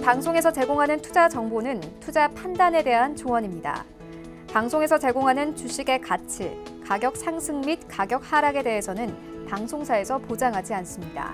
방송에서 제공하는 투자 정보는 투자 판단에 대한 조언입니다. 방송에서 제공하는 주식의 가치, 가격 상승 및 가격 하락에 대해서는 방송사에서 보장하지 않습니다.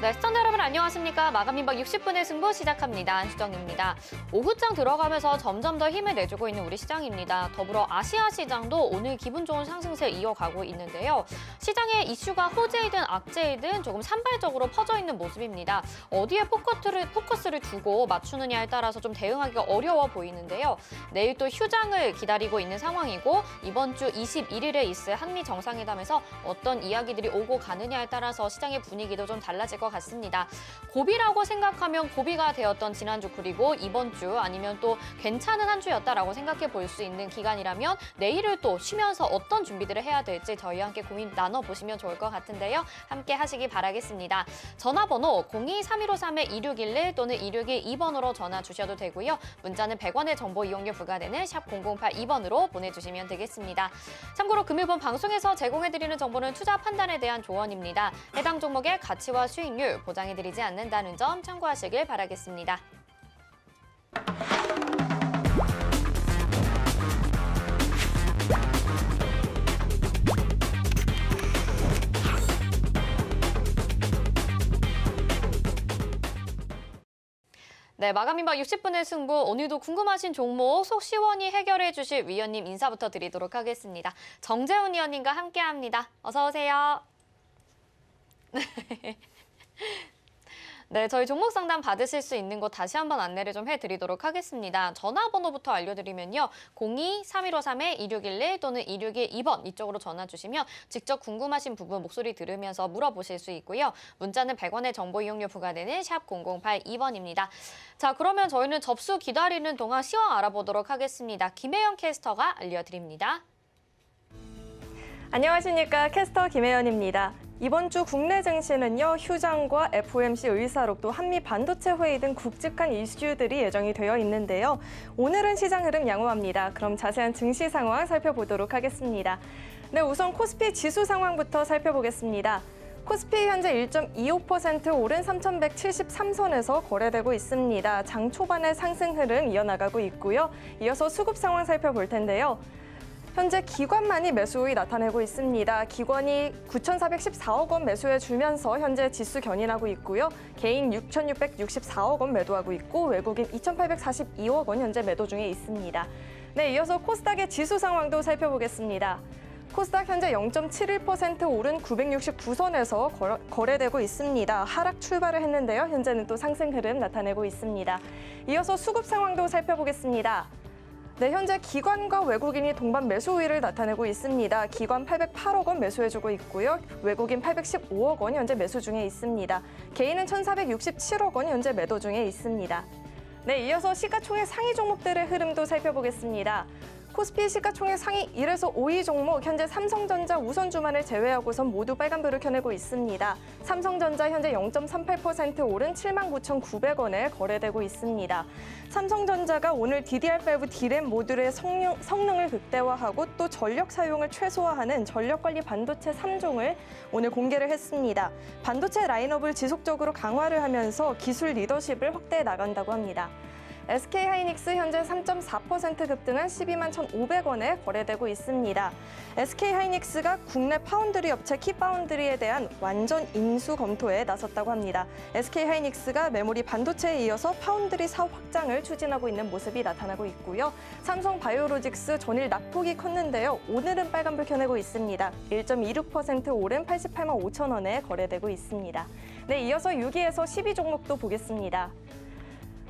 네, 시청자 여러분 안녕하십니까. 마감민박 60분의 승부 시작합니다. 안수정입니다. 오후장 들어가면서 점점 더 힘을 내주고 있는 우리 시장입니다. 더불어 아시아 시장도 오늘 기분 좋은 상승세를 이어가고 있는데요. 시장의 이슈가 호재이든 악재이든 조금 산발적으로 퍼져 있는 모습입니다. 어디에 포커스를 두고 맞추느냐에 따라서 좀 대응하기가 어려워 보이는데요. 내일 또 휴장을 기다리고 있는 상황이고 이번 주 21일에 있을 한미 정상회담에서 어떤 이야기들이 오고 가느냐에 따라서 시장의 분위기도 좀 달라질 것 같습니다. 고비라고 생각하면 고비가 되었던 지난주 그리고 이번 주 아니면 또 괜찮은 한 주였다라고 생각해 볼 수 있는 기간이라면 내일을 또 쉬면서 어떤 준비들을 해야 될지 저희와 함께 고민 나눠보시면 좋을 것 같은데요. 함께 하시기 바라겠습니다. 전화번호 02-3153-2611 또는 2612번으로 전화 주셔도 되고요. 문자는 100원의 정보 이용료 부과되는 샵 0082번으로 보내주시면 되겠습니다. 참고로 금일본 방송에서 제공해드리는 정보는 투자 판단에 대한 조언입니다. 해당 종목의 가치와 수익률 보장해드리지 않는다는 점 참고하시길 바라겠습니다. 네, 마감민박 60분의 승부, 오늘도 궁금하신 종목 속 시원히 해결해 주실 위원님 인사부터 드리도록 하겠습니다. 정재훈 위원님과 함께합니다. 어서 오세요. 네, 저희 종목 상담 받으실 수 있는 곳 다시 한번 안내를 좀 해드리도록 하겠습니다. 전화번호부터 알려드리면요. 02-3153-2611 또는 2612번 이쪽으로 전화 주시면 직접 궁금하신 부분 목소리 들으면서 물어보실 수 있고요. 문자는 100원의 정보 이용료 부과되는 샵 0082번입니다. 자, 그러면 저희는 접수 기다리는 동안 시황 알아보도록 하겠습니다. 김혜연 캐스터가 알려드립니다. 안녕하십니까. 캐스터 김혜연입니다. 이번 주 국내 증시는요, 휴장과 FOMC 의사록 또 한미 반도체 회의 등 굵직한 이슈들이 예정이 되어 있는데요. 오늘은 시장 흐름 양호합니다. 그럼 자세한 증시 상황 살펴보도록 하겠습니다. 네, 우선 코스피 지수 상황부터 살펴보겠습니다. 코스피 현재 1.25% 오른 3,173선에서 거래되고 있습니다. 장 초반의 상승 흐름 이어나가고 있고요. 이어서 수급 상황 살펴볼 텐데요. 현재 기관만이 매수의 나타내고 있습니다. 기관이 9,414억 원 매수해주면서 현재 지수 견인하고 있고요. 개인 6,664억 원 매도하고 있고 외국인 2,842억 원 현재 매도 중에 있습니다. 네, 이어서 코스닥의 지수 상황도 살펴보겠습니다. 코스닥 현재 0.71% 오른 969선에서 거래되고 있습니다. 하락 출발을 했는데요. 현재는 또 상승 흐름 나타내고 있습니다. 이어서 수급 상황도 살펴보겠습니다. 네, 현재 기관과 외국인이 동반 매수 우위를 나타내고 있습니다. 기관 808억 원 매수해주고 있고요. 외국인 815억 원 현재 매수 중에 있습니다. 개인은 1,467억 원 현재 매도 중에 있습니다. 네, 이어서 시가총액 상위 종목들의 흐름도 살펴보겠습니다. 코스피 시가총액 상위 1에서 5위 종목 현재 삼성전자 우선주만을 제외하고선 모두 빨간불을 켜내고 있습니다. 삼성전자 현재 0.38% 오른 79,900원에 거래되고 있습니다. 삼성전자가 오늘 DDR5 D램 모듈의 성능을 극대화하고 또 전력 사용을 최소화하는 전력관리 반도체 3종을 오늘 공개를 했습니다. 반도체 라인업을 지속적으로 강화를 하면서 기술 리더십을 확대해 나간다고 합니다. SK하이닉스 현재 3.4% 급등한 12만 1,500원에 거래되고 있습니다. SK하이닉스가 국내 파운드리 업체 키파운드리에 대한 완전 인수 검토에 나섰다고 합니다. SK하이닉스가 메모리 반도체에 이어서 파운드리 사업 확장을 추진하고 있는 모습이 나타나고 있고요. 삼성바이오로직스 전일 낙폭이 컸는데요. 오늘은 빨간불 켜내고 있습니다. 1.26% 오른 88만 5천 원에 거래되고 있습니다. 네, 이어서 6위에서 10위 종목도 보겠습니다.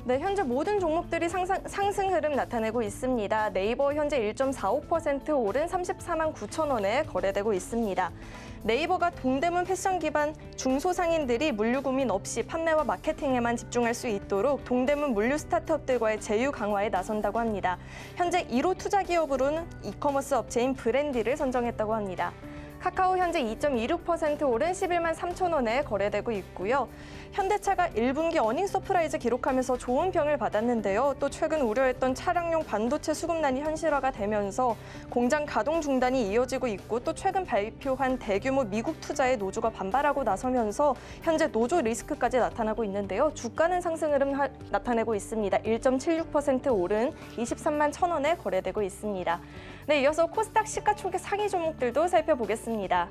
네, 현재 모든 종목들이 상승 흐름 나타내고 있습니다. 네이버 현재 1.45% 오른 34만 9천 원에 거래되고 있습니다. 네이버가 동대문 패션 기반 중소상인들이 물류 고민 없이 판매와 마케팅에만 집중할 수 있도록 동대문 물류 스타트업들과의 제휴 강화에 나선다고 합니다. 현재 1호 투자 기업으로는 이커머스 업체인 브랜디를 선정했다고 합니다. 카카오 현재 2.26% 오른 11만 3천 원에 거래되고 있고요. 현대차가 1분기 어닝 서프라이즈 기록하면서 좋은 평을 받았는데요. 또 최근 우려했던 차량용 반도체 수급난이 현실화가 되면서 공장 가동 중단이 이어지고 있고 또 최근 발표한 대규모 미국 투자에 노조가 반발하고 나서면서 현재 노조 리스크까지 나타나고 있는데요. 주가는 상승 흐름 나타내고 있습니다. 1.76% 오른 23만 1천 원에 거래되고 있습니다. 네, 이어서 코스닥 시가총액 상위 종목들도 살펴보겠습니다.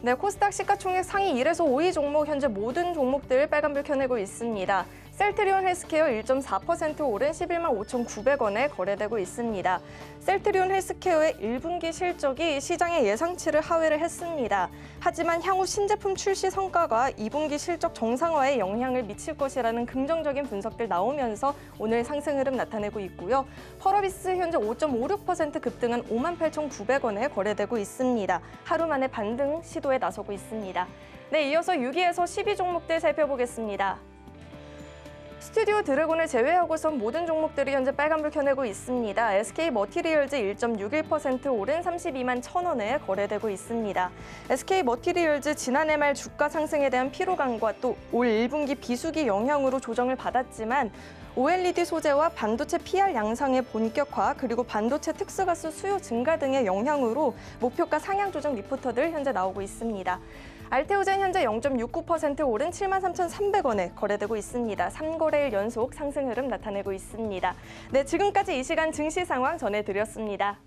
네, 코스닥 시가총액 상위 1에서 5위 종목 현재 모든 종목들 빨간불 켜내고 있습니다. 셀트리온 헬스케어 1.4% 오른 11만 5,900원에 거래되고 있습니다. 셀트리온 헬스케어의 1분기 실적이 시장의 예상치를 하회를 했습니다. 하지만 향후 신제품 출시 성과가 2분기 실적 정상화에 영향을 미칠 것이라는 긍정적인 분석들 나오면서 오늘 상승 흐름 나타내고 있고요. 펄어비스 현재 5.56% 급등한 58,900원에 거래되고 있습니다. 하루 만에 반등 시도에 나서고 있습니다. 네, 이어서 6위에서 10위 종목들 살펴보겠습니다. 스튜디오 드래곤을 제외하고선 모든 종목들이 현재 빨간불 켜내고 있습니다. SK 머티리얼즈 1.61% 오른 32만 1천 원에 거래되고 있습니다. SK 머티리얼즈 지난해 말 주가 상승에 대한 피로감과 또 올 1분기 비수기 영향으로 조정을 받았지만 OLED 소재와 반도체 PR 양상의 본격화 그리고 반도체 특수가스 수요 증가 등의 영향으로 목표가 상향 조정 리포터들 현재 나오고 있습니다. 알테오젠 현재 0.69% 오른 73,300원에 거래되고 있습니다. 3거래일 연속 상승 흐름 나타내고 있습니다. 네, 지금까지 이 시간 증시 상황 전해드렸습니다.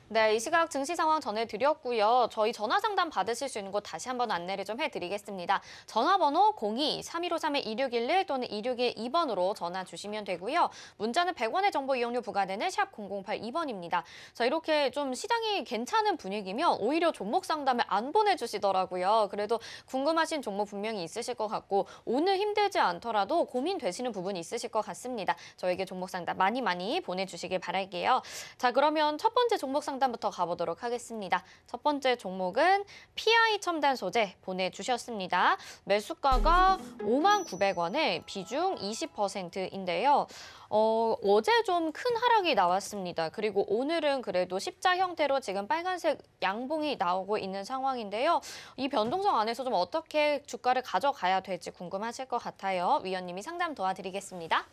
네, 이 시각 증시 상황 전해드렸고요. 저희 전화 상담 받으실 수 있는 곳 다시 한번 안내를 좀 해드리겠습니다. 전화번호 02-3153-2611 또는 2612번으로 전화 주시면 되고요. 문자는 100원의 정보 이용료 부과되는 샵 0082번입니다. 자, 이렇게 좀 시장이 괜찮은 분위기면 오히려 종목 상담을 안 보내주시더라고요. 그래도 궁금하신 종목 분명히 있으실 것 같고 오늘 힘들지 않더라도 고민되시는 부분이 있으실 것 같습니다. 저에게 종목 상담 많이 보내주시길 바랄게요. 자, 그러면 첫 번째 종목 상담 부터 가보도록 하겠습니다. 첫 번째 종목은 PI 첨단 소재 보내주셨습니다. 매수가가 59,900원에 비중 20%인데요. 어제 좀 큰 하락이 나왔습니다. 그리고 오늘은 그래도 십자 형태로 지금 빨간색 양봉이 나오고 있는 상황인데요. 이 변동성 안에서 좀 어떻게 주가를 가져가야 될지 궁금하실 것 같아요. 위원님이 상담 도와드리겠습니다.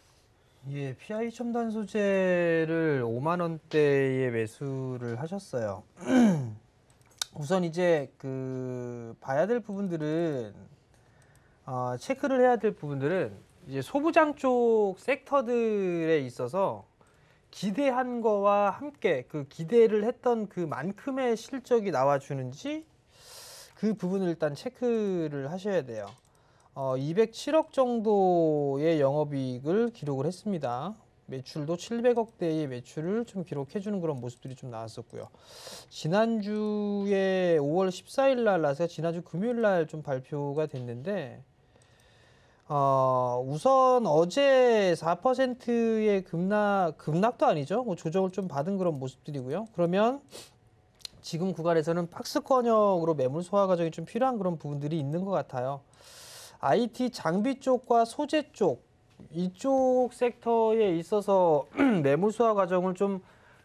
예, PI 첨단 소재를 5만 원대에 매수를 하셨어요. 우선 이제 봐야 될 부분들은 체크를 해야 될 부분들은 이제 소부장 쪽 섹터들에 있어서 기대한 거와 함께 그 기대를 했던 그만큼의 실적이 나와주는지 그 부분을 일단 체크를 하셔야 돼요. 207억 정도의 영업이익을 기록을 했습니다. 매출도 700억대의 매출을 좀 기록해주는 그런 모습들이 좀 나왔었고요. 지난주에 5월 14일 날 나서 지난주 금요일 날 좀 발표가 됐는데 우선 어제 4%의 급락도 아니죠. 뭐 조정을 좀 받은 그런 모습들이고요. 그러면 지금 구간에서는 박스권역으로 매물 소화 과정이 좀 필요한 그런 부분들이 있는 것 같아요. IT 장비 쪽과 소재 쪽 이쪽 섹터에 있어서 매물 소화 과정을 좀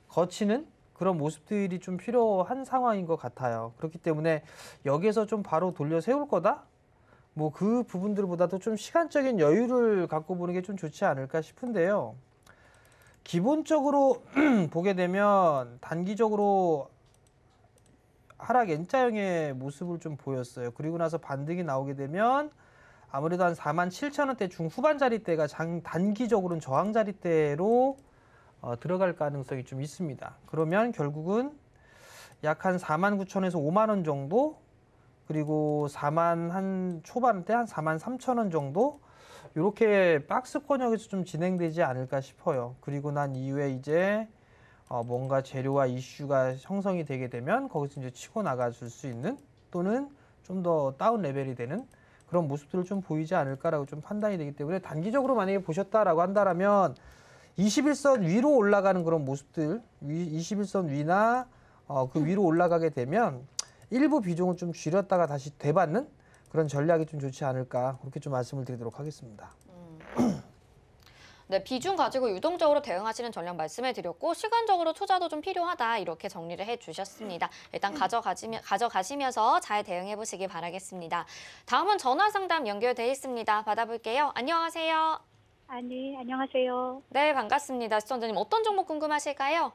거치는 그런 모습들이 좀 필요한 상황인 것 같아요. 그렇기 때문에 여기에서 좀 바로 돌려 세울 거다? 뭐 그 부분들보다도 좀 시간적인 여유를 갖고 보는 게 좀 좋지 않을까 싶은데요. 기본적으로 보게 되면 단기적으로 하락 N자형의 모습을 좀 보였어요. 그리고 나서 반등이 나오게 되면 아무래도 한 47,000원대 중후반 자리대가 단기적으로는 저항 자리대로 들어갈 가능성이 좀 있습니다. 그러면 결국은 약 한 49,000원에서 5만 원 정도, 그리고 4만 한 초반대 한 43,000원 정도 이렇게 박스권역에서 좀 진행되지 않을까 싶어요. 그리고 난 이후에 이제 뭔가 재료와 이슈가 형성이 되게 되면 거기서 이제 치고 나가줄 수 있는 또는 좀 더 다운 레벨이 되는 그런 모습들을 좀 보이지 않을까라고 좀 판단이 되기 때문에 단기적으로 만약에 보셨다라고 한다면 21선 위로 올라가는 그런 모습들, 21선 위나 그 위로 올라가게 되면 일부 비중을 좀 줄였다가 다시 되받는 그런 전략이 좀 좋지 않을까 그렇게 좀 말씀을 드리도록 하겠습니다. 네, 비중 가지고 유동적으로 대응하시는 전략 말씀해 드렸고 시간적으로 투자도 좀 필요하다 이렇게 정리를 해주셨습니다. 일단 가져가시면서 잘 대응해 보시기 바라겠습니다. 다음은 전화 상담 연결돼 있습니다. 받아볼게요. 안녕하세요. 네, 안녕하세요. 네, 반갑습니다. 시청자님 어떤 종목 궁금하실까요?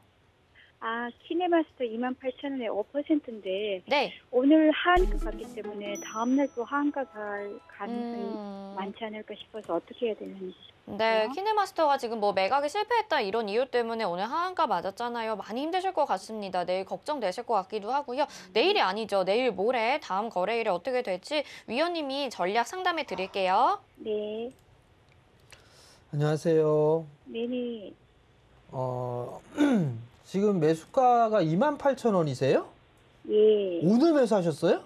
키네마스터 28,000원에 5%인데 네. 오늘 하한가 갔기 때문에 다음날 또 하한가 갈 가능성이 많지 않을까 싶어서 어떻게 해야 되는지. 네, 키네마스터가 지금 뭐 매각에 실패했다 이런 이유 때문에 오늘 하한가 맞았잖아요. 많이 힘드실 것 같습니다. 내일 걱정되실 것 같기도 하고요. 내일이 아니죠. 내일 모레 다음 거래일에 어떻게 될지 위원님이 전략 상담해 드릴게요. 네, 안녕하세요. 네네. 지금 매수가가 28,000원이세요? 예. 오늘 매수하셨어요?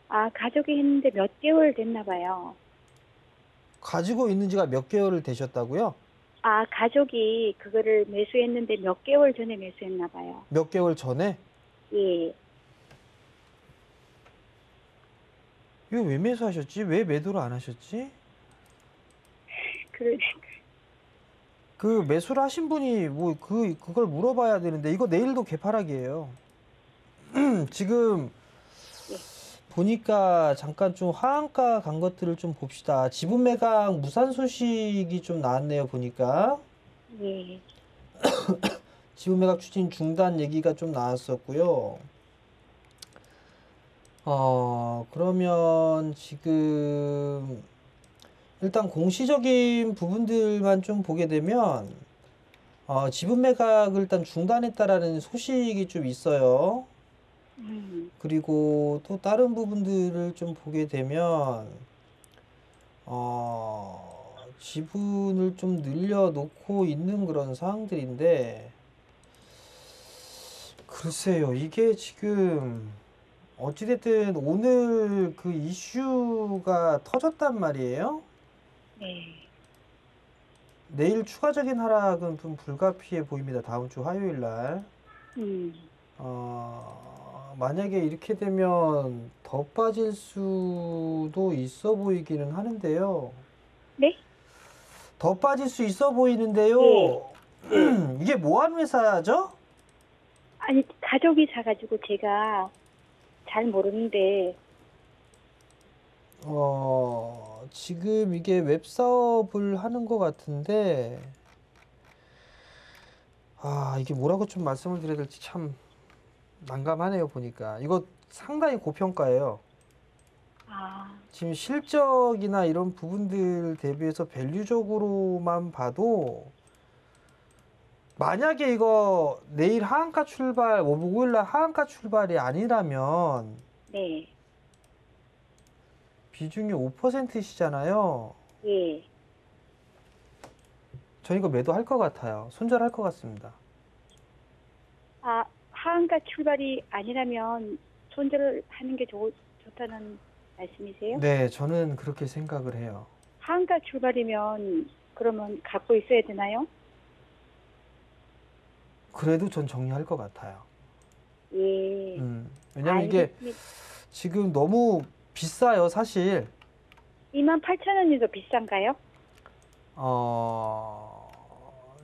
가족이 했는데 몇 개월 됐나 봐요. 가지고 있는 지가 몇 개월 되셨다고요? 가족이 그거를 매수했는데 몇 개월 전에 매수했나 봐요. 몇 개월 전에? 예. 이거 왜 매수하셨지? 왜 매도를 안 하셨지? 그 매수를 하신 분이 뭐 그걸 물어봐야 되는데 이거 내일도 개파락이에요. 지금 보니까 잠깐 좀 하한가 간 것들을 좀 봅시다. 지분 매각 무산 소식이 좀 나왔네요. 보니까 예. 지분 매각 추진 중단 얘기가 좀 나왔었고요. 그러면 지금 일단 공시적인 부분들만 좀 보게 되면 지분 매각을 일단 중단했다라는 소식이 좀 있어요. 그리고 또 다른 부분들을 좀 보게 되면 지분을 좀 늘려놓고 있는 그런 상황들인데 글쎄요, 이게 지금 어찌됐든 오늘 그 이슈가 터졌단 말이에요. 네. 내일 추가적인 하락은 좀 불가피해 보입니다. 다음 주 화요일 날. 만약에 이렇게 되면 더 빠질 수도 있어 보이기는 하는데요. 네? 더 빠질 수 있어 보이는데요. 이게 뭐 하는 회사죠? 가족이 사가지고 제가 잘 모르는데. 지금 이게 웹사업을 하는 것 같은데, 이게 뭐라고 좀 말씀을 드려야 될지 참 난감하네요, 보니까. 이거 상당히 고평가예요. 지금 실적이나 이런 부분들 대비해서 밸류적으로만 봐도, 만약에 이거 내일 하한가 출발, 5일날 하한가 출발이 아니라면, 네. 비중이 5%시잖아요. 예. 전 이거 매도할 것 같아요. 손절할 것 같습니다. 하한가 출발이 아니라면 손절을 하는 게 좋다는 말씀이세요? 네, 저는 그렇게 생각을 해요. 하한가 출발이면 그러면 갖고 있어야 되나요? 그래도 전 정리할 것 같아요. 예. 왜냐면 이게 지금 너무 비싸요, 사실. 28,000원이 더 비싼가요?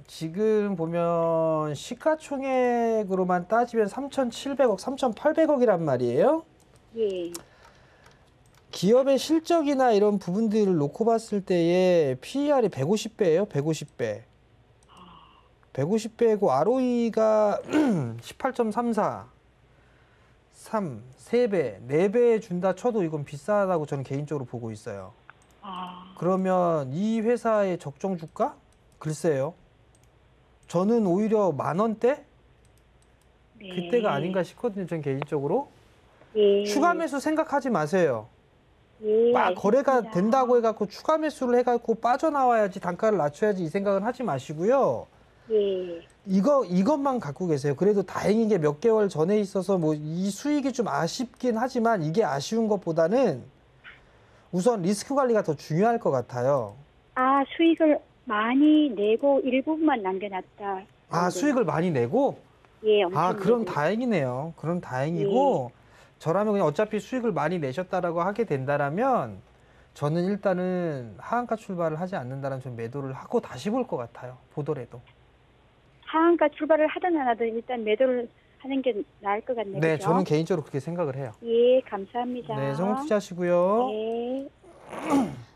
지금 보면 시가총액으로만 따지면 3,700억, 3,800억이란 말이에요. 예. 기업의 실적이나 이런 부분들을 놓고 봤을 때의 PER이 150배예요, 150배. 150배고 ROE가 18.34, 3배, 4배 준다 쳐도 이건 비싸다고 저는 개인적으로 보고 있어요. 그러면 이 회사의 적정 주가? 글쎄요. 저는 오히려 10,000원대? 네. 그때가 아닌가 싶거든요, 전 개인적으로. 예. 추가 매수 생각하지 마세요. 예, 막 알겠습니다. 거래가 된다고 해갖고 추가 매수를 해갖고 빠져나와야지, 단가를 낮춰야지 이 생각은 하지 마시고요. 예. 이것만 갖고 계세요. 그래도 다행인 게 몇 개월 전에 있어서 뭐 이 수익이 좀 아쉽긴 하지만 이게 아쉬운 것보다는 우선 리스크 관리가 더 중요할 것 같아요. 수익을 많이 내고 일부분만 남겨놨다. 수익을 많이 내고? 예, 엄청 그럼 내고. 다행이네요. 그럼 다행이고, 저라면 그냥 어차피 수익을 많이 내셨다라고 하게 된다라면 저는 일단은 하한가 출발을 하지 않는다는 좀 매도를 하고 다시 볼 것 같아요. 보더라도. 하한가 출발을 하든 안 하든 일단 매도를 하는 게 나을 것 같네요. 네, 그죠? 저는 개인적으로 그렇게 생각을 해요. 예, 감사합니다. 네, 성공 투자하시고요. 예.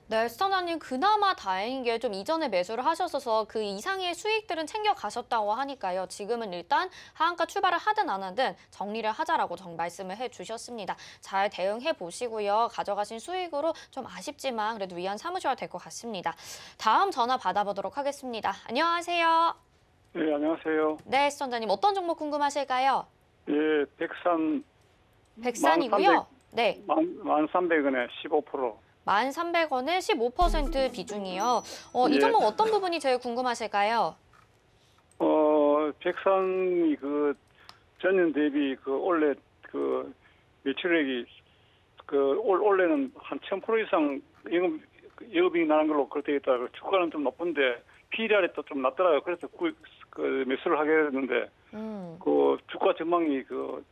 네, 시청자님 그나마 다행인 게 좀 이전에 매수를 하셨어서 그 이상의 수익들은 챙겨 가셨다고 하니까요. 지금은 일단 하한가 출발을 하든 안 하든 정리를 하자라고 말씀을 해주셨습니다. 잘 대응해 보시고요. 가져가신 수익으로 좀 아쉽지만 그래도 위안 삼으셔야 될 것 같습니다. 다음 전화 받아보도록 하겠습니다. 안녕하세요. 네, 안녕하세요. 네, 시청자님 어떤 종목 궁금하실까요? 예, 백산이고요. 네, 1,300원에 15%. 1,300원에 15% 비중이요. 이 예. 종목 어떤 부분이 제일 궁금하실까요? 백산이 그 전년 대비 그 올해 그 매출액이 그 올해는 한 1,000% 이상 영업이익 나는 걸로 그렇게 되어 있다. 주가는 좀 높은데 PER이 또 좀 낮더라고요. 그래서 그 매수를 하게 됐는데 그 주가 전망이 그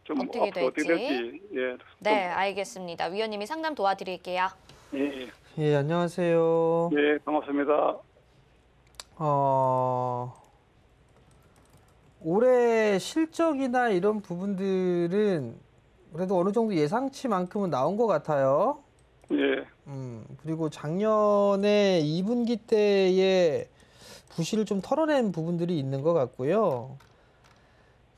좀 어떻게 앞으로 어떻게 될지. 될지 예. 네, 알겠습니다. 위원님이 상담 도와드릴게요. 예, 예, 안녕하세요. 예, 반갑습니다. 올해 실적이나 이런 부분들은 그래도 어느 정도 예상치만큼은 나온 것 같아요. 예, 그리고 작년에 2분기 때에 부실을 좀 털어낸 부분들이 있는 것 같고요.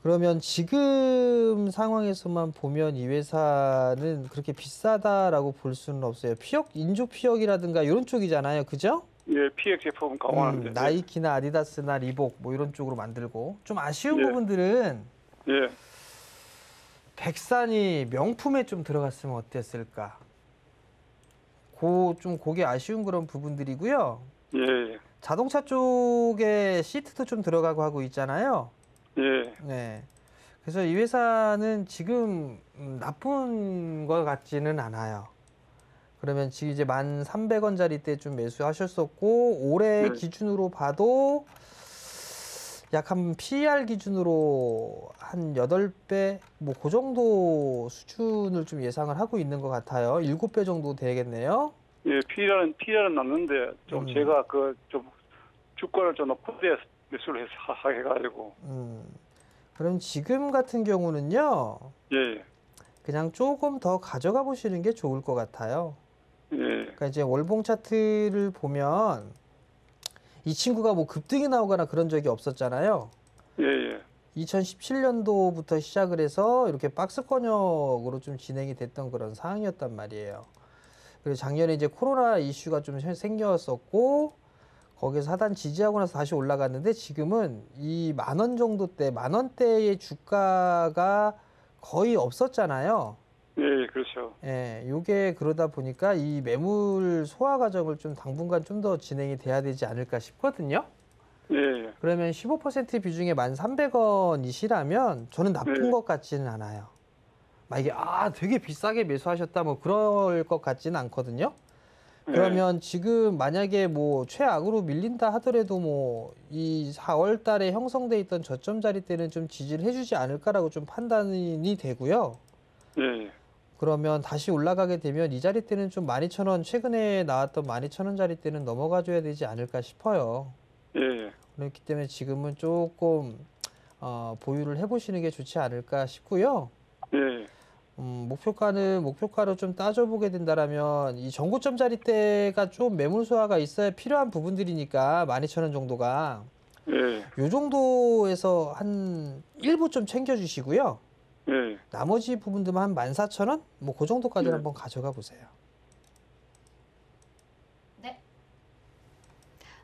그러면 지금 상황에서만 보면 이 회사는 그렇게 비싸다라고 볼 수는 없어요. 인조 피혁이라든가 이런 쪽이잖아요. 그죠? 예, 피해 제품 강화하는데. 나이키나 아디다스나 리복 뭐 이런 쪽으로 만들고 좀 아쉬운 예. 부분들은 예, 백산이 명품에 좀 들어갔으면 어땠을까? 좀 그게 아쉬운 그런 부분들이고요. 예, 예. 자동차 쪽에 시트도 좀 들어가고 하고 있잖아요. 예, 네. 그래서 이 회사는 지금 나쁜 것 같지는 않아요. 그러면 지금 이제 1,300원짜리 때 좀 매수하셨었고 올해 네. 기준으로 봐도 약 한 PER 기준으로 한 8배 뭐 그 정도 수준을 좀 예상을 하고 있는 것 같아요. 7배 정도 되겠네요. 예, 피해는 났는데 좀 제가 그 좀 주가를 좀 높은데 매수를 해가지고. 그럼 지금 같은 경우는요. 예, 그냥 조금 더 가져가 보시는 게 좋을 것 같아요. 예, 그러니까 이제 월봉 차트를 보면 이 친구가 뭐 급등이 나오거나 그런 적이 없었잖아요. 예, 예, 2017년도부터 시작을 해서 이렇게 박스권역으로 좀 진행이 됐던 그런 상황이었단 말이에요. 그리고 작년에 이제 코로나 이슈가 좀 생겼었고 거기서 하단 지지하고 나서 다시 올라갔는데 지금은 이 10,000원 정도 대 10,000원대의 주가가 거의 없었잖아요. 예, 그렇죠. 예, 요게 그러다 보니까 이 매물 소화 과정을 좀 당분간 좀 더 진행이 돼야 되지 않을까 싶거든요. 예, 예, 그러면 15% 비중에 1,300원이시라면 저는 나쁜 네. 것 같지는 않아요. 막 이게 되게 비싸게 매수하셨다 뭐 그럴 것 같지는 않거든요. 그러면 지금 만약에 뭐 최악으로 밀린다 하더라도 뭐 이 4월 달에 형성돼 있던 저점 자리 때는 좀 지지를 해주지 않을까라고 좀 판단이 되고요. 예, 예, 그러면 다시 올라가게 되면 이 자리 때는 좀 12,000원, 최근에 나왔던 12,000원 자리 때는 넘어가 줘야 되지 않을까 싶어요. 예, 예, 그렇기 때문에 지금은 조금 보유를 해보시는 게 좋지 않을까 싶고요. 예, 목표가로 좀 따져보게 된다라면 이 전고점 자리 때가 좀 매물 소화가 있어야 필요한 부분들이니까 12,000원 정도가 예, 요 정도에서 한 일부 좀 챙겨주시고요. 예, 나머지 부분들만 한 14,000원? 뭐 그 정도까지 네. 한번 가져가 보세요.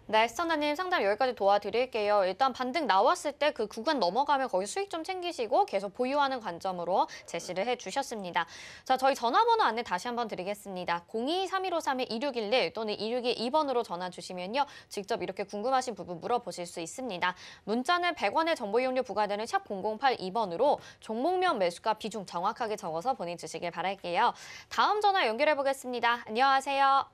네, 시청자님 상담 여기까지 도와드릴게요. 일단 반등 나왔을 때 그 구간 넘어가면 거기 수익 좀 챙기시고 계속 보유하는 관점으로 제시를 해주셨습니다. 자, 저희 전화번호 안내 다시 한번 드리겠습니다. 02-3153-2611 또는 2612번으로 전화 주시면요. 직접 이렇게 궁금하신 부분 물어보실 수 있습니다. 문자는 100원의 정보 이용료 부과되는 샵 0082번으로 종목명 매수가 비중 정확하게 적어서 보내주시길 바랄게요. 다음 전화 연결해 보겠습니다. 안녕하세요.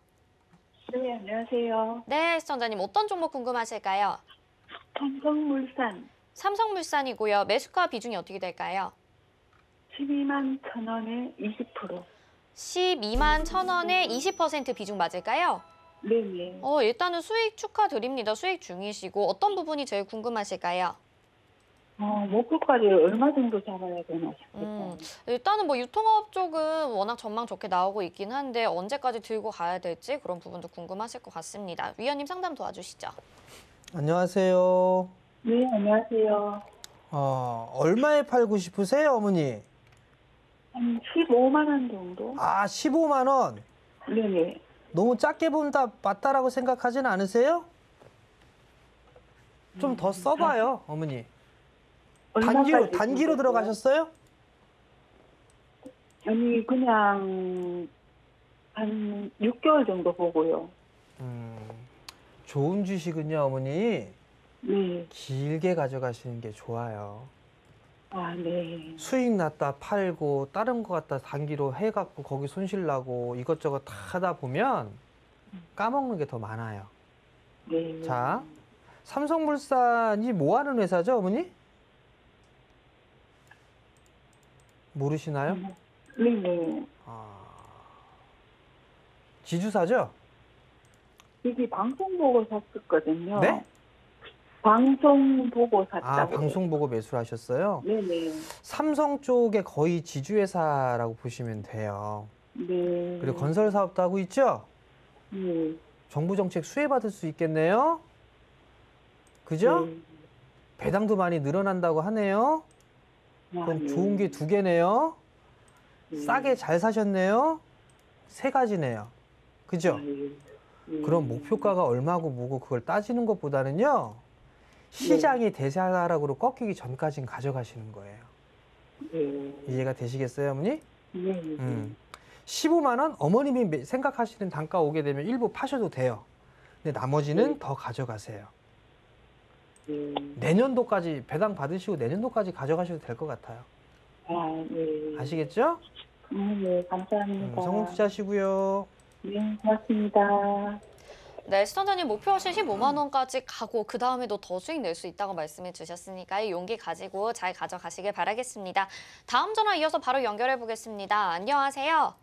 네, 안녕하세요. 네, 시청자님 어떤 종목 궁금하실까요? 삼성물산 삼성물산이고요. 매수가 비중이 어떻게 될까요? 12만 1,000원에 20%. 12만 1,000원에 20% 비중 맞을까요? 네네. 일단은 수익 축하드립니다. 수익 중이시고 어떤 부분이 제일 궁금하실까요? 목표가를 얼마 정도 잡아야 되나 싶어요. 일단은 뭐 유통업 쪽은 워낙 전망 좋게 나오고 있긴 한데 언제까지 들고 가야 될지 그런 부분도 궁금하실 것 같습니다. 위원님 상담 도와주시죠. 안녕하세요. 네, 안녕하세요. 얼마에 팔고 싶으세요, 어머니? 한 15만 원 정도? 아, 15만 원. 네네. 너무 작게 본다 맞다라고 생각하진 않으세요? 좀 더 써봐요, 어머니. 얼마까지 단기로 주세요? 들어가셨어요? 아니, 그냥 한 6개월 정도 보고요. 좋은 주식은요, 어머니. 네. 길게 가져가시는 게 좋아요. 아, 네. 수익 났다 팔고 다른 거 갖다 단기로 해갖고 거기 손실 나고 이것저것 다 하다 보면 까먹는 게 더 많아요. 네. 자, 삼성물산이 뭐 하는 회사죠, 어머니? 모르시나요? 네네. 지주사죠? 이게 방송 보고 샀었거든요. 네? 방송 보고 샀다고. 방송 보고 매수를 하셨어요? 네네. 삼성 쪽에 거의 지주회사라고 보시면 돼요. 네. 그리고 건설 사업도 하고 있죠? 네. 정부 정책 수혜받을 수 있겠네요? 그죠? 네. 배당도 많이 늘어난다고 하네요? 그럼 좋은 게 2개네요? 싸게 잘 사셨네요? 3가지네요. 그죠? 그럼 목표가가 얼마고 뭐고 그걸 따지는 것보다는요, 시장이 대세하락으로 꺾이기 전까지는 가져가시는 거예요. 이해가 되시겠어요, 어머니? 네. 15만 원 어머님이 생각하시는 단가 오게 되면 일부 파셔도 돼요. 근데 나머지는 더 가져가세요. 내년도까지 배당 받으시고 내년도까지 가져가셔도 될 것 같아요. 아, 네. 아시겠죠? 네, 감사합니다. 성공 투자하시고요. 네, 고맙습니다. 네, 시청자님 목표하신 15만 원까지 가고 그 다음에도 더 수익 낼 수 있다고 말씀해 주셨으니까 이 용기 가지고 잘 가져가시길 바라겠습니다. 다음 전화 이어서 바로 연결해 보겠습니다. 안녕하세요.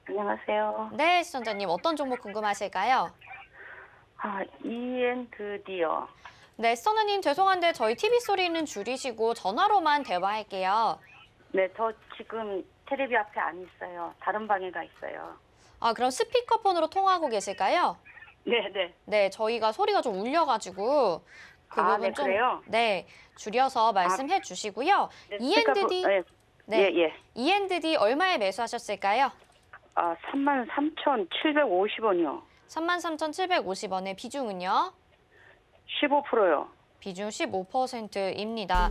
안녕하세요. 네, 시청자님 어떤 종목 궁금하실까요? E&D요. 네, 시청자님 죄송한데 저희 TV 소리는 줄이시고 전화로만 대화할게요. 네, 저 지금 테레비 앞에 안 있어요. 다른 방에 가 있어요. 그럼 스피커폰으로 통화하고 계실까요? 네. 네, 저희가 소리가 좀 울려가지고 그 부분 네, 좀 그래요? 네, 줄여서 말씀해 주시고요. 네, E&D 네. 예. E&D 얼마에 매수하셨을까요? 33,750원이요. 33,750원의 비중은요? 15%요. 비중 15%입니다.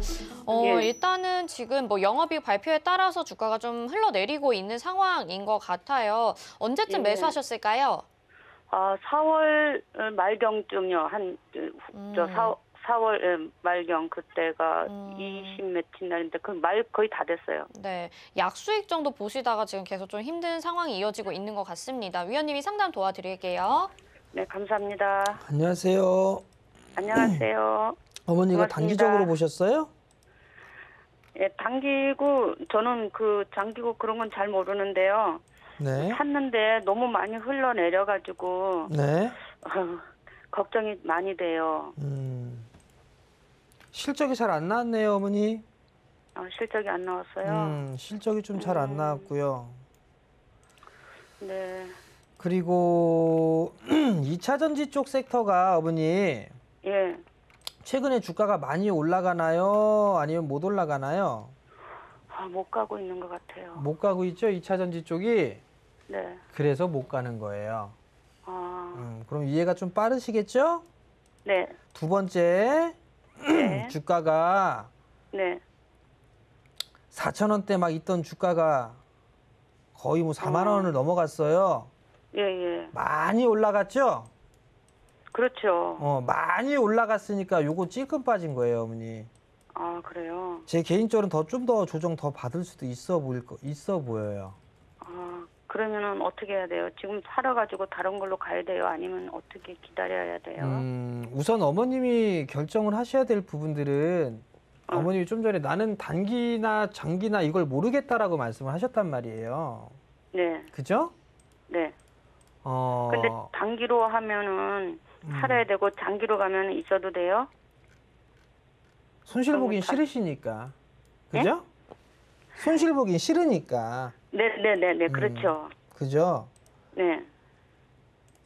예. 일단은 지금 뭐 영업이익 발표에 따라서 주가가 좀 흘러내리고 있는 상황인 것 같아요. 언제쯤 예. 매수하셨을까요? 4월 말경쯤요. 4월 말경 그때가 20 며칠 날인데 그 말 거의 다 됐어요. 네, 약수익 정도 보시다가 지금 계속 좀 힘든 상황이 이어지고 있는 것 같습니다. 위원님이 상담 도와드릴게요. 네, 감사합니다. 안녕하세요. 안녕하세요. 어머니가 고맙습니다. 단기적으로 보셨어요? 예, 당기고 저는 그 장기고 그런 건 잘 모르는데요. 네. 샀는데 너무 많이 흘러내려가지고 네. 걱정이 많이 돼요. 실적이 잘 안 나왔네요, 어머니. 실적이 안 나왔어요. 실적이 좀 잘 안 나왔고요. 네. 그리고 2차 전지 쪽 섹터가 어머니 예. 최근에 주가가 많이 올라가나요? 아니면 못 올라가나요? 못 가고 있는 것 같아요. 못 가고 있죠, 2차 전지 쪽이. 네. 그래서 못 가는 거예요. 그럼 이해가 좀 빠르시겠죠? 네. 두 번째, 네. 주가가 네. 4,000원대 막 있던 주가가 거의 뭐 4만 원을 넘어갔어요. 예. 많이 올라갔죠? 그렇죠. 많이 올라갔으니까 요거 찔끔 빠진 거예요, 어머니. 그래요. 제 개인적으로는 좀 더 조정 더 받을 수도 있어 보여요. 그러면은 어떻게 해야 돼요? 지금 팔아가지고 다른 걸로 가야 돼요? 아니면 어떻게 기다려야 돼요? 우선 어머님이 결정을 하셔야 될 부분들은 어머님이 좀 전에 나는 단기나 장기나 이걸 모르겠다라고 말씀을 하셨단 말이에요. 네, 그죠? 네. 근데 단기로 하면은 팔아야 되고 장기로 가면 있어도 돼요? 손실 보긴 싫으시니까. 그죠? 손실 보긴 싫으니까. 네, 그렇죠. 그죠? 네,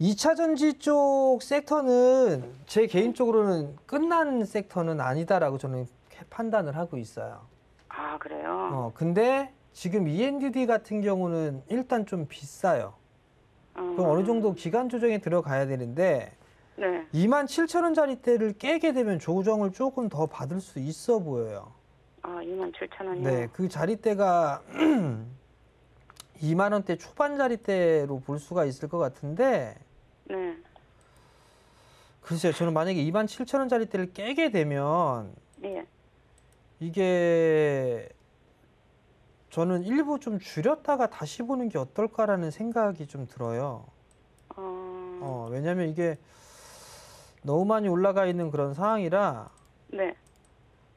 2차 전지 쪽 섹터는 제 개인적으로는 끝난 섹터는 아니다라고 저는 판단을 하고 있어요. 아, 그래요? 근데 지금 ENDD 같은 경우는 일단 좀 비싸요. 그럼 어느 정도 기간 조정에 들어가야 되는데 네, 27,000원짜리대를 깨게 되면 조정을 조금 더 받을 수 있어 보여요. 아, 27,000원이요? 네, 그 자리대가 2만 원대 초반 자리대로 볼 수가 있을 것 같은데 네, 글쎄요, 저는 만약에 27,000원짜리대를 깨게 되면 예. 이게 저는 일부 좀 줄였다가 다시 보는 게 어떨까라는 생각이 좀 들어요. 왜냐면 이게 너무 많이 올라가 있는 그런 상황이라 네,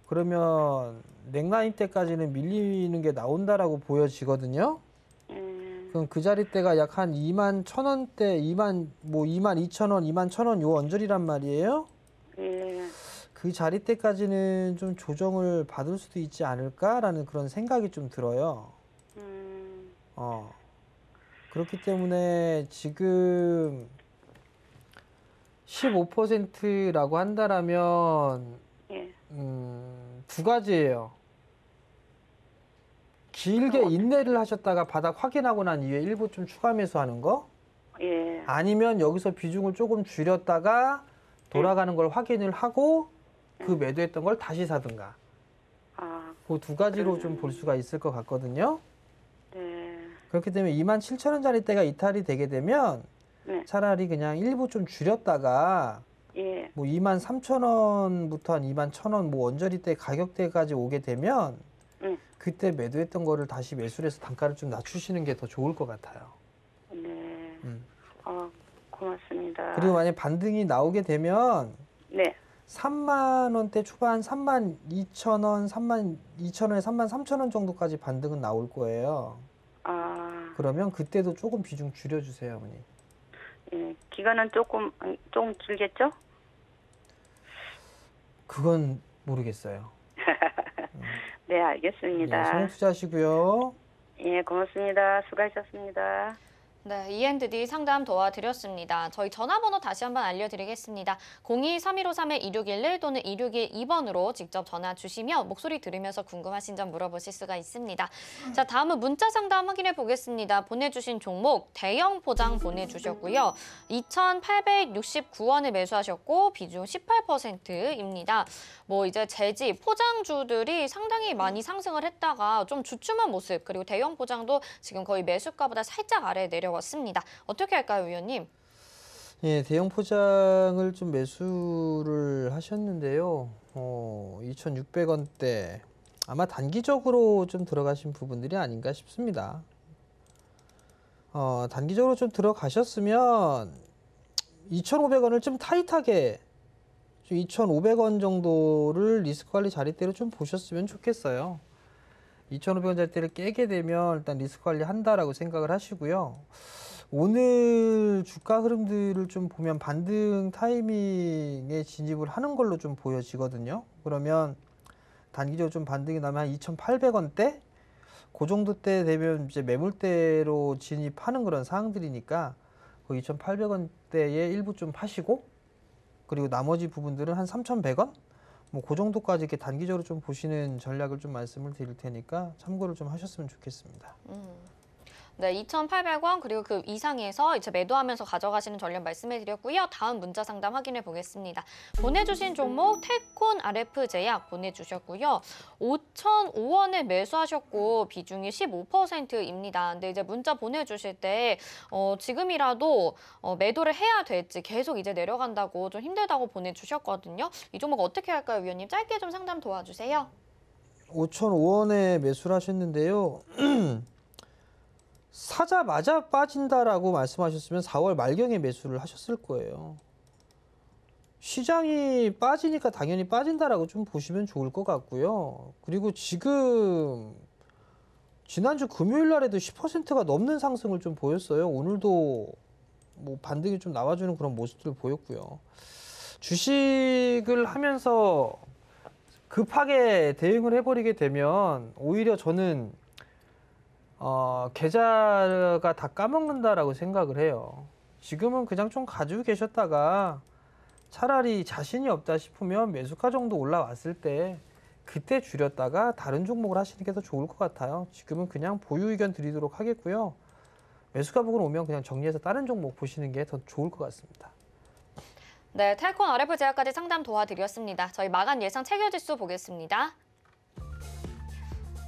그러면 넥라인 때까지는 밀리는 게 나온다라고 보여지거든요. 그럼 그 자리대가 약 한 21,000원대, 22,000원, 21,000원 요 언저리란 말이에요. 예. 그 자리대까지는 좀 조정을 받을 수도 있지 않을까라는 그런 생각이 좀 들어요. 그렇기 때문에 지금 15%라고 한다라면 예. 두 가지예요. 길게 인내를 하셨다가 바닥 확인하고 난 이후에 일부 좀 추가 매수하는 거, 예. 아니면 여기서 비중을 조금 줄였다가 돌아가는 걸 확인을 하고 그 매도했던 걸 다시 사든가. 아, 그 두 가지로 좀 볼 수가 있을 것 같거든요. 네. 그렇기 때문에 27,000원짜리대가 이탈이 되게 되면 네. 차라리 그냥 일부 좀 줄였다가 예. 뭐 23,000원부터 한 21,000원 뭐 언저리대 가격대까지 오게 되면 그때 매도했던 거를 다시 매수를 해서 단가를 좀 낮추시는 게 더 좋을 것 같아요. 네. 고맙습니다. 그리고 만약 반등이 나오게 되면 네. 3만 원대 초반 32,000원, 32,000원에 33,000원 정도까지 반등은 나올 거예요. 아, 그러면 그때도 조금 비중 줄여주세요, 어머니. 예. 기간은 조금 길겠죠? 그건 모르겠어요. 네, 알겠습니다. 네, 성공 투자하시고요. 예, 고맙습니다. 수고하셨습니다. 네, ENDD 상담 도와드렸습니다. 저희 전화번호 다시 한번 알려드리겠습니다. 02-3153-2611 또는 2612번으로 직접 전화 주시면 목소리 들으면서 궁금하신 점 물어보실 수가 있습니다. 자, 다음은 문자 상담 확인해 보겠습니다. 보내주신 종목 대형 포장 보내주셨고요. 2,869원에 매수하셨고 비중 18%입니다. 뭐 이제 재지 포장주들이 상당히 많이 상승을 했다가 좀 주춤한 모습, 그리고 대형 포장도 지금 거의 매수가보다 살짝 아래에 내려왔습니다. 어떻게 할까요, 위원님? 예, 대형 포장을 좀 매수를 하셨는데요. 2,600원대 아마 단기적으로 좀 들어가신 부분들이 아닌가 싶습니다. 단기적으로 좀 들어가셨으면 2,500원을 좀 타이트하게 2,500원 정도를 리스크 관리 자리대로 좀 보셨으면 좋겠어요. 2,500원 자리대를 깨게 되면 일단 리스크 관리 한다라고 생각을 하시고요. 오늘 주가 흐름들을 좀 보면 반등 타이밍에 진입을 하는 걸로 좀 보여지거든요. 그러면 단기적으로 좀 반등이 나면 한 2,800원대? 그 정도 때 되면 이제 매물대로 진입하는 그런 상황들이니까 그 2,800원대에 일부 좀 파시고, 그리고 나머지 부분들은 한 3,100원? 뭐 그 정도까지 이렇게 단기적으로 좀 보시는 전략을 좀 말씀을 드릴 테니까 참고를 좀 하셨으면 좋겠습니다. 네, 2,800원 그리고 그 이상에서 이제 매도하면서 가져가시는 전략 말씀해 드렸고요. 다음 문자 상담 확인해 보겠습니다. 보내주신 종목 텔콘 RF 제약 보내주셨고요. 5,005원에 매수하셨고 비중이 15%입니다. 근데 이제 문자 보내주실 때 지금이라도 매도를 해야 될지 계속 이제 내려간다고 좀 힘들다고 보내주셨거든요. 이 종목 어떻게 할까요, 위원님? 짧게 좀 상담 도와주세요. 5,005원에 매수를 하셨는데요. 사자마자 빠진다라고 말씀하셨으면 4월 말경에 매수를 하셨을 거예요. 시장이 빠지니까 당연히 빠진다라고 좀 보시면 좋을 것 같고요. 그리고 지금 지난주 금요일 날에도 10%가 넘는 상승을 좀 보였어요. 오늘도 뭐 반등이 좀 나와주는 그런 모습들을 보였고요. 주식을 하면서 급하게 대응을 해버리게 되면 오히려 저는 계좌가 다 까먹는다라고 생각을 해요. 지금은 그냥 좀 가지고 계셨다가 차라리 자신이 없다 싶으면 매수가 정도 올라왔을 때 그때 줄였다가 다른 종목을 하시는 게 더 좋을 것 같아요. 지금은 그냥 보유 의견 드리도록 하겠고요. 매수가 부분 오면 그냥 정리해서 다른 종목 보시는 게 더 좋을 것 같습니다. 네, 텔콘 RF 제약까지 상담 도와드렸습니다. 저희 마감 예상 체결지수 보겠습니다.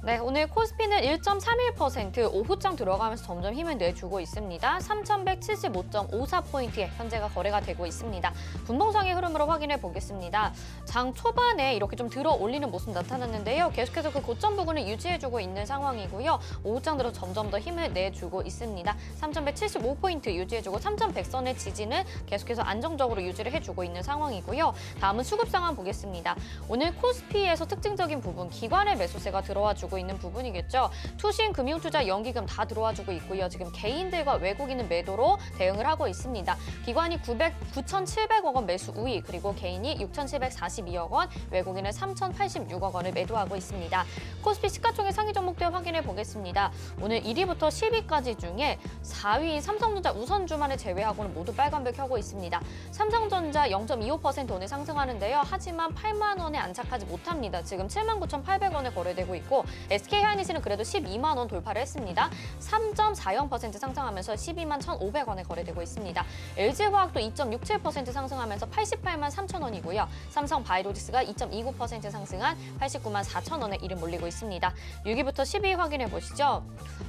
네, 오늘 코스피는 1.31% 오후장 들어가면서 점점 힘을 내주고 있습니다. 3,175.54포인트에 현재가 거래가 되고 있습니다. 분봉상의 흐름으로 확인해 보겠습니다. 장 초반에 이렇게 좀 들어 올리는 모습 나타났는데요. 계속해서 그 고점 부근을 유지해주고 있는 상황이고요. 오후장 들어 점점 더 힘을 내주고 있습니다. 3,175포인트 유지해주고 3,100선의 지지는 계속해서 안정적으로 유지를 해주고 있는 상황이고요. 다음은 수급 상황 보겠습니다. 오늘 코스피에서 특징적인 부분, 기관의 매수세가 들어와주고 있는 부분이겠죠. 투신, 금융투자, 연기금 다 들어와주고 있고요. 지금 개인들과 외국인은 매도로 대응을 하고 있습니다. 기관이 9,700억 원 매수 우위, 그리고 개인이 6,742억 원, 외국인은 3,086억 원을 매도하고 있습니다. 코스피 시가총액 상위 종목들 확인해 보겠습니다. 오늘 1위부터 10위까지 중에 4위인 삼성전자 우선주만을 제외하고는 모두 빨간불 켜고 있습니다. 삼성전자 0.25% 오늘 상승하는데요. 하지만 8만 원에 안착하지 못합니다. 지금 79,800원에 거래되고 있고 SK하이닉스는 그래도 12만 원 돌파를 했습니다. 3.40% 상승하면서 12만 1,500원에 거래되고 있습니다. LG화학도 2.67% 상승하면서 88만 3천 원이고요. 삼성바이오로직스가 2.29% 상승한 89만 4천 원에 이름 올리고 있습니다. 6위부터 10위 확인해 보시죠.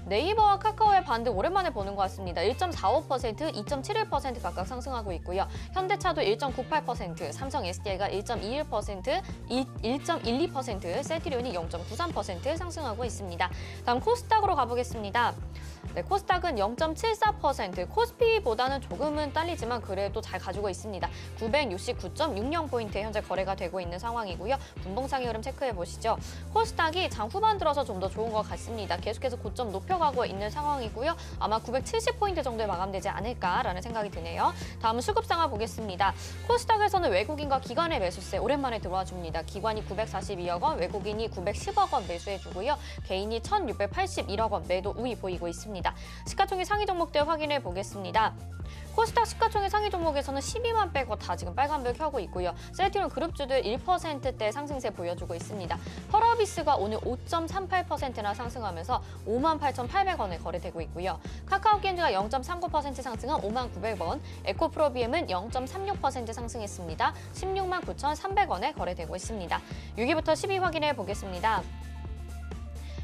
네이버와 카카오의 반등 오랜만에 보는 것 같습니다. 1.45%, 2.71% 각각 상승하고 있고요. 현대차도 1.98%, 삼성 SDI가 1.21%, 1.12%, 셀트리온이 0.93% 상승하고 있습니다. 다음 코스닥으로 가보겠습니다. 네, 코스닥은 0.74%, 코스피보다는 조금은 딸리지만 그래도 잘 가지고 있습니다. 969.60포인트에 현재 거래가 되고 있는 상황이고요. 분봉상의 흐름 체크해 보시죠. 코스닥이 장 후반 들어서 좀 더 좋은 것 같습니다. 계속해서 고점 높여가고 있는 상황이고요. 아마 970포인트 정도에 마감되지 않을까라는 생각이 드네요. 다음은 수급 상황 보겠습니다. 코스닥에서는 외국인과 기관의 매수세 오랜만에 들어와 줍니다. 기관이 942억 원, 외국인이 910억 원 매수해주고요. 개인이 1,681억 원 매도 우위 보이고 있습니다. 시가총액 상위 종목들 확인해 보겠습니다. 코스닥 시가총액 상위 종목에서는 12만 빼고 다 지금 빨간불 켜고 있고요. 셀트리온 그룹주들 1%대 상승세 보여주고 있습니다. 펄어비스가 오늘 5.38%나 상승하면서 58,800원에 거래되고 있고요. 카카오게임즈가 0.39% 상승한 59,900원, 에코프로비엠은 0.36% 상승했습니다. 169,300원에 거래되고 있습니다. 6위부터 10위 확인해 보겠습니다.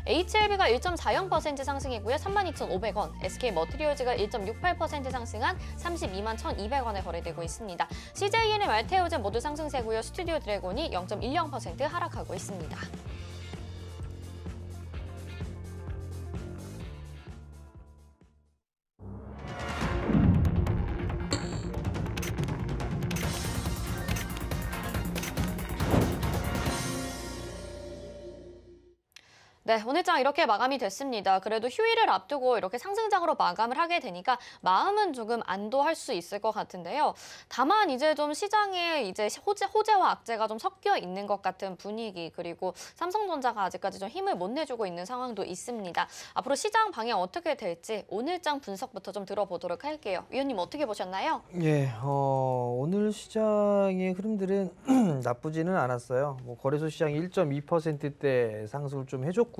HLB가 1.40% 상승했고요. 32,500원. SK머티리얼즈가 1.68% 상승한 32만 1,200원에 거래되고 있습니다. CJENM, 알테오젠 모두 상승세고요. 스튜디오 드래곤이 0.10% 하락하고 있습니다. 네, 오늘 장 이렇게 마감이 됐습니다. 그래도 휴일을 앞두고 이렇게 상승장으로 마감을 하게 되니까 마음은 조금 안도할 수 있을 것 같은데요. 다만 이제 좀 시장에 이제 호재와 악재가 좀 섞여 있는 것 같은 분위기, 그리고 삼성전자가 아직까지 좀 힘을 못 내주고 있는 상황도 있습니다. 앞으로 시장 방향 어떻게 될지 오늘 장 분석부터 좀 들어보도록 할게요. 위원님 어떻게 보셨나요? 예, 오늘 시장의 흐름들은 나쁘지는 않았어요. 뭐 거래소 시장이 1.2%대 상승을 좀 해줬고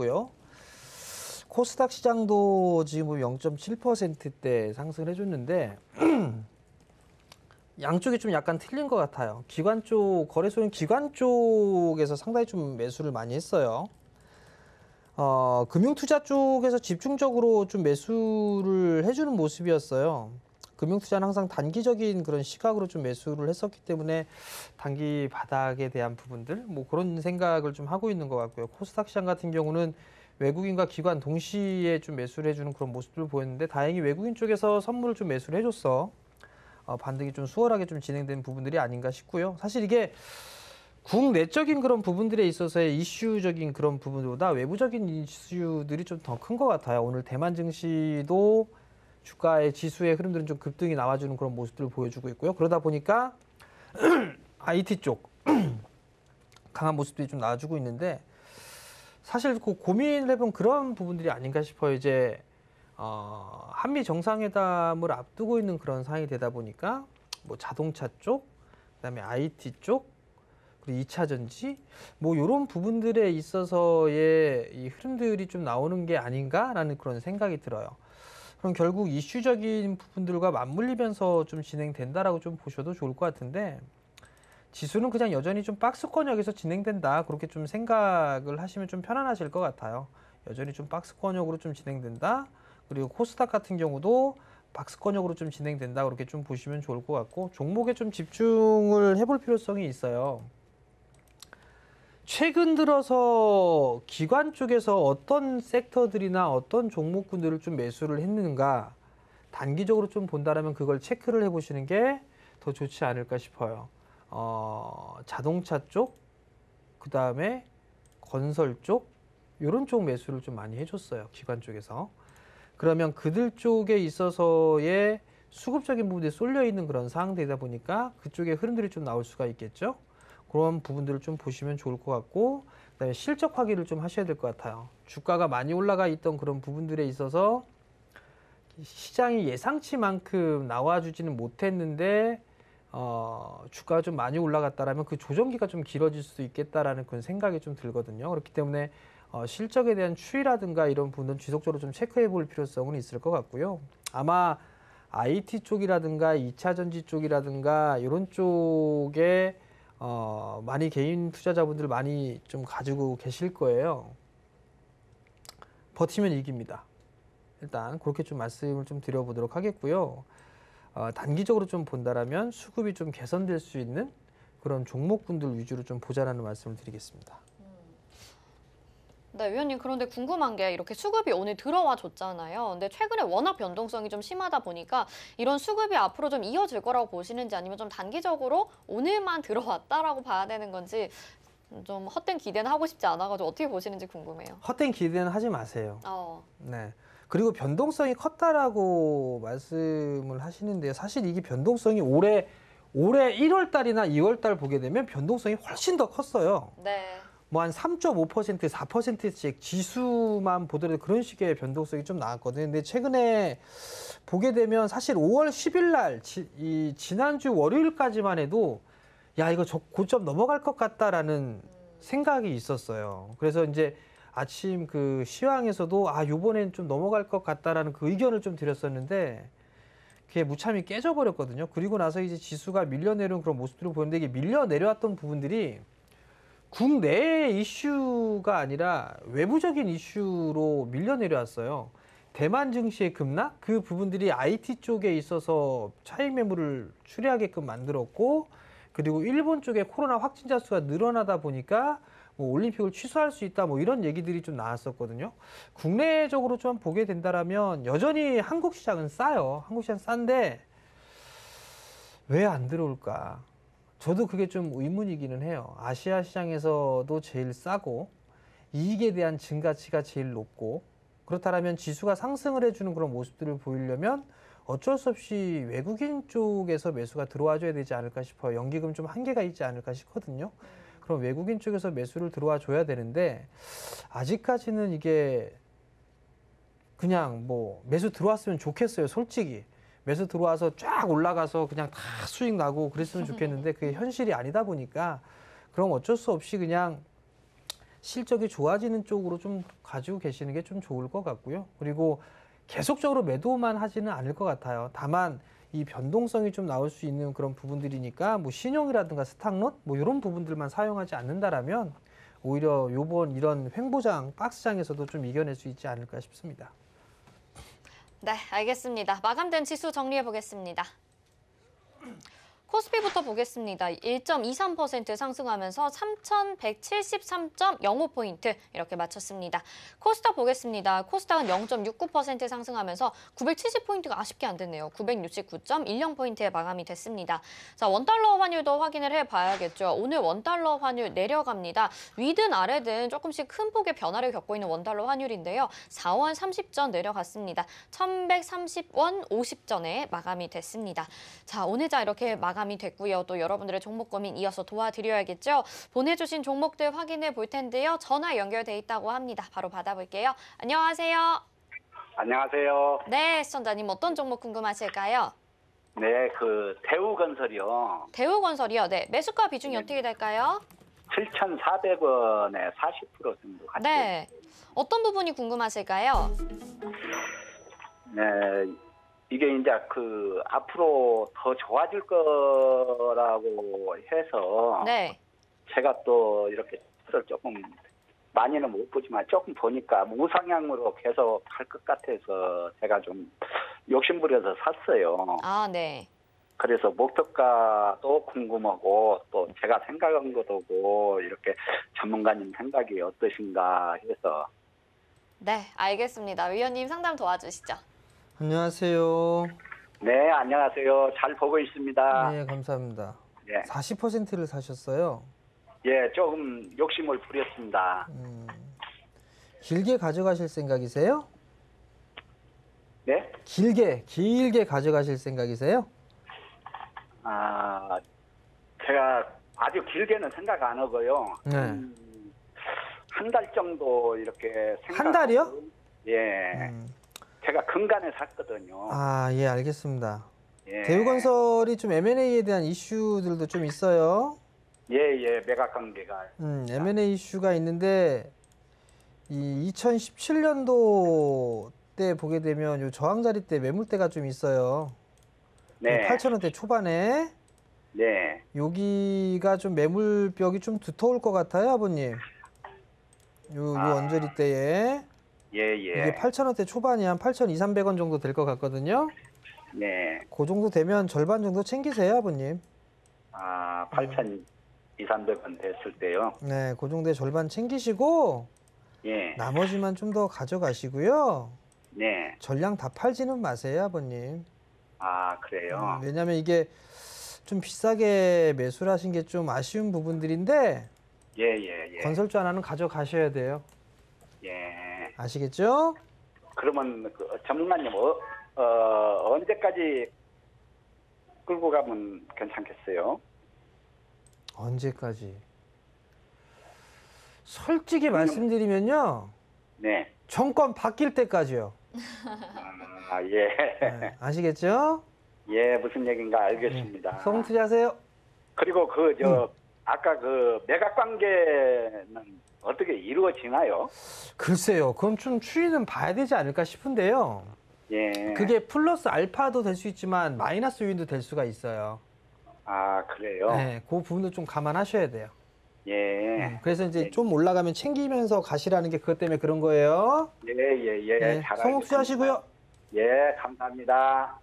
코스닥 시장도 지금 0.7%대 상승을 해줬는데 양쪽이 좀 약간 틀린 것 같아요. 기관 쪽, 거래소는 기관 쪽에서 상당히 좀 매수를 많이 했어요. 금융투자 쪽에서 집중적으로 좀 매수를 해주는 모습이었어요. 금융투자는 항상 단기적인 그런 시각으로 좀 매수를 했었기 때문에 단기 바닥에 대한 부분들 뭐 그런 생각을 좀 하고 있는 것 같고요. 코스닥 시장 같은 경우는 외국인과 기관 동시에 좀 매수를 해주는 그런 모습들을 보였는데 다행히 외국인 쪽에서 선물을 좀 매수를 해줘서 반등이 좀 수월하게 좀 진행된 부분들이 아닌가 싶고요. 사실 이게 국내적인 그런 부분들에 있어서의 이슈적인 그런 부분보다 외부적인 이슈들이 좀 더 큰 것 같아요. 오늘 대만 증시도 주가의 지수의 흐름들은 좀 급등이 나와주는 그런 모습들을 보여주고 있고요. 그러다 보니까 IT 쪽 강한 모습들이 좀 나와주고 있는데 사실 그 고민을 해본 그런 부분들이 아닌가 싶어요. 이제 한미 정상회담을 앞두고 있는 그런 상황이 되다 보니까 뭐 자동차 쪽, 그다음에 IT 쪽, 그리고 2차 전지 뭐 이런 부분들에 있어서의 이 흐름들이 좀 나오는 게 아닌가라는 그런 생각이 들어요. 그럼 결국 이슈적인 부분들과 맞물리면서 좀 진행된다라고 좀 보셔도 좋을 것 같은데 지수는 그냥 여전히 좀 박스권역에서 진행된다 그렇게 좀 생각을 하시면 좀 편안하실 것 같아요. 여전히 좀 박스권역으로 좀 진행된다. 그리고 코스닥 같은 경우도 박스권역으로 좀 진행된다 그렇게 좀 보시면 좋을 것 같고 종목에 좀 집중을 해볼 필요성이 있어요. 최근 들어서 기관 쪽에서 어떤 섹터들이나 어떤 종목군들을 좀 매수를 했는가 단기적으로 좀 본다라면 그걸 체크를 해보시는 게 더 좋지 않을까 싶어요. 자동차 쪽, 그 다음에 건설 쪽 이런 쪽 매수를 좀 많이 해줬어요. 기관 쪽에서. 그러면 그들 쪽에 있어서의 수급적인 부분에 쏠려 있는 그런 상황되다 보니까 그쪽에 흐름들이 좀 나올 수가 있겠죠. 그런 부분들을 좀 보시면 좋을 것 같고 그다음에 실적 확인을 좀 하셔야 될 것 같아요. 주가가 많이 올라가 있던 그런 부분들에 있어서 시장이 예상치만큼 나와주지는 못했는데 주가가 좀 많이 올라갔다라면 그 조정기가 좀 길어질 수도 있겠다라는 그런 생각이 좀 들거든요. 그렇기 때문에 실적에 대한 추이라든가 이런 부분은 지속적으로 좀 체크해 볼 필요성은 있을 것 같고요. 아마 IT 쪽이라든가 2차 전지 쪽이라든가 이런 쪽에 많이 개인 투자자분들 많이 좀 가지고 계실 거예요. 버티면 이깁니다. 일단 그렇게 좀 말씀을 좀 드려보도록 하겠고요. 단기적으로 좀 본다라면 수급이 좀 개선될 수 있는 그런 종목군들 위주로 좀 보자라는 말씀을 드리겠습니다. 네, 위원님 그런데 궁금한 게 이렇게 수급이 오늘 들어와 줬잖아요. 근데 최근에 워낙 변동성이 좀 심하다 보니까 이런 수급이 앞으로 좀 이어질 거라고 보시는지 아니면 좀 단기적으로 오늘만 들어왔다라고 봐야 되는 건지 좀 헛된 기대는 하고 싶지 않아가지고 어떻게 보시는지 궁금해요. 헛된 기대는 하지 마세요. 네. 그리고 변동성이 컸다라고 말씀을 하시는데요. 사실 이게 변동성이 올해 1월 달이나 2월 달 보게 되면 변동성이 훨씬 더 컸어요. 네. 뭐 한 3.5%, 4%씩 지수만 보더라도 그런 식의 변동성이 좀 나왔거든요. 근데 최근에 보게 되면 사실 5월 10일 날 지난주 월요일까지만 해도 야 이거 고점 넘어갈 것 같다라는 생각이 있었어요. 그래서 이제 아침 그 시황에서도 요번엔 좀 넘어갈 것 같다라는 그 의견을 좀 드렸었는데 그게 무참히 깨져버렸거든요. 그리고 나서 이제 지수가 밀려내려온 그런 모습들을 보는데 이게 밀려내려왔던 부분들이 국내의 이슈가 아니라 외부적인 이슈로 밀려내려왔어요. 대만 증시의 급락, 그 부분들이 IT 쪽에 있어서 차익 매물을 추리하게끔 만들었고 그리고 일본 쪽에 코로나 확진자 수가 늘어나다 보니까 뭐 올림픽을 취소할 수 있다 뭐 이런 얘기들이 좀 나왔었거든요. 국내적으로 좀 보게 된다라면 여전히 한국 시장은 싸요. 한국 시장 싼데 왜 안 들어올까? 저도 그게 좀 의문이기는 해요. 아시아 시장에서도 제일 싸고 이익에 대한 증가치가 제일 높고 그렇다면 지수가 상승을 해주는 그런 모습들을 보이려면 어쩔 수 없이 외국인 쪽에서 매수가 들어와줘야 되지 않을까 싶어요. 연기금 좀 한계가 있지 않을까 싶거든요. 그럼 외국인 쪽에서 매수를 들어와 줘야 되는데 아직까지는 이게 그냥 뭐 매수 들어왔으면 좋겠어요. 솔직히. 매수 들어와서 쫙 올라가서 그냥 다 수익 나고 그랬으면 좋겠는데 그게 현실이 아니다 보니까 그럼 어쩔 수 없이 그냥 실적이 좋아지는 쪽으로 좀 가지고 계시는 게 좀 좋을 것 같고요. 그리고 계속적으로 매도만 하지는 않을 것 같아요. 다만 이 변동성이 좀 나올 수 있는 그런 부분들이니까 뭐 신용이라든가 스탁론 뭐 이런 부분들만 사용하지 않는다라면 오히려 요번 이런 횡보장 박스장에서도 좀 이겨낼 수 있지 않을까 싶습니다. 네, 알겠습니다. 마감된 지수 정리해 보겠습니다. 코스피부터 보겠습니다. 1.23% 상승하면서 3,173.05포인트 이렇게 마쳤습니다. 코스닥 보겠습니다. 코스닥은 0.69% 상승하면서 970포인트가 아쉽게 안 됐네요. 969.10포인트에 마감이 됐습니다. 자, 원달러 환율도 확인을 해봐야겠죠. 오늘 원달러 환율 내려갑니다. 위든 아래든 조금씩 큰 폭의 변화를 겪고 있는 원달러 환율인데요. 4원 30전 내려갔습니다. 1,130원 50전에 마감이 됐습니다. 자, 오늘자 이렇게 마감이 됐고요. 또 여러분들의 종목 고민 이어서 도와드려야겠죠. 보내주신 종목들 확인해 볼 텐데요. 전화 연결돼 있다고 합니다. 바로 받아볼게요. 안녕하세요. 안녕하세요. 네, 시청자님 어떤 종목 궁금하실까요? 네, 그 대우건설이요. 대우건설이요. 네, 매수가 비중이 어떻게 될까요? 7,400원에 40% 정도 같이. 네, 어떤 부분이 궁금하실까요? 네, 이게 이제 그 앞으로 더 좋아질 거라고 해서 네. 제가 또 이렇게 조금 많이는 못 보지만 조금 보니까 우상향으로 계속 할 것 같아서 제가 좀 욕심부려서 샀어요. 아, 네. 그래서 목표가도 궁금하고 또 제가 생각한 것도 이렇게 전문가님 생각이 어떠신가 해서. 네, 알겠습니다. 위원님 상담 도와주시죠. 안녕하세요. 네, 안녕하세요. 잘 보고 있습니다. 네, 감사합니다. 네. 40%를 사셨어요. 예, 조금 욕심을 부렸습니다. 길게 가져가실 생각이세요? 네? 길게 가져가실 생각이세요? 아, 제가 아주 길게는 생각 안 하고요. 네. 한 달 정도 이렇게 생각. 한 달이요? 예. 제가 근간에 샀거든요. 아, 예, 알겠습니다. 예. 대우건설이 좀 M&A에 대한 이슈들도 좀 있어요. 예, 매각 관계가. M&A 이슈가 있는데 이 2017년도 때 보게 되면 요 저항자리 때 매물대가 좀 있어요. 네. 8,000원대 초반에 네. 여기가 좀 매물벽이 좀 두터울 것 같아요, 아버님. 요 언저리 때에 예. 이게 8,000원대 초반이 한 8,200~300원 정도 될 것 같거든요. 네. 그 정도 되면 절반 정도 챙기세요, 아버님. 아, 8,200~300원 됐을 때요. 네, 그 정도의 절반 챙기시고 예. 나머지만 좀 더 가져가시고요. 네. 전량 다 팔지는 마세요, 아버님. 아, 그래요. 왜냐면 이게 좀 비싸게 매수를 하신 게 좀 아쉬운 부분들인데 예. 건설주 하나는 가져가셔야 돼요. 예. 아시겠죠? 그러면 그 전문가님 언제까지 끌고 가면 괜찮겠어요? 언제까지? 솔직히 말씀드리면요. 네. 정권 바뀔 때까지요. 아, 예. 네, 아시겠죠? 예, 무슨 얘기인가 알겠습니다. 소금 투자하세요. 그리고 아까 그 매각 관계는 어떻게 이루어지나요? 글쎄요. 그건 좀 추이는 봐야 되지 않을까 싶은데요. 예. 그게 플러스 알파도 될 수 있지만 마이너스 요인도 될 수가 있어요. 아, 그래요? 네, 그 부분도 좀 감안하셔야 돼요. 예. 그래서 이제 예. 좀 올라가면 챙기면서 가시라는 게 그것 때문에 그런 거예요. 예. 네, 잘 성공 알겠습니다. 투자하시고요. 예, 감사합니다.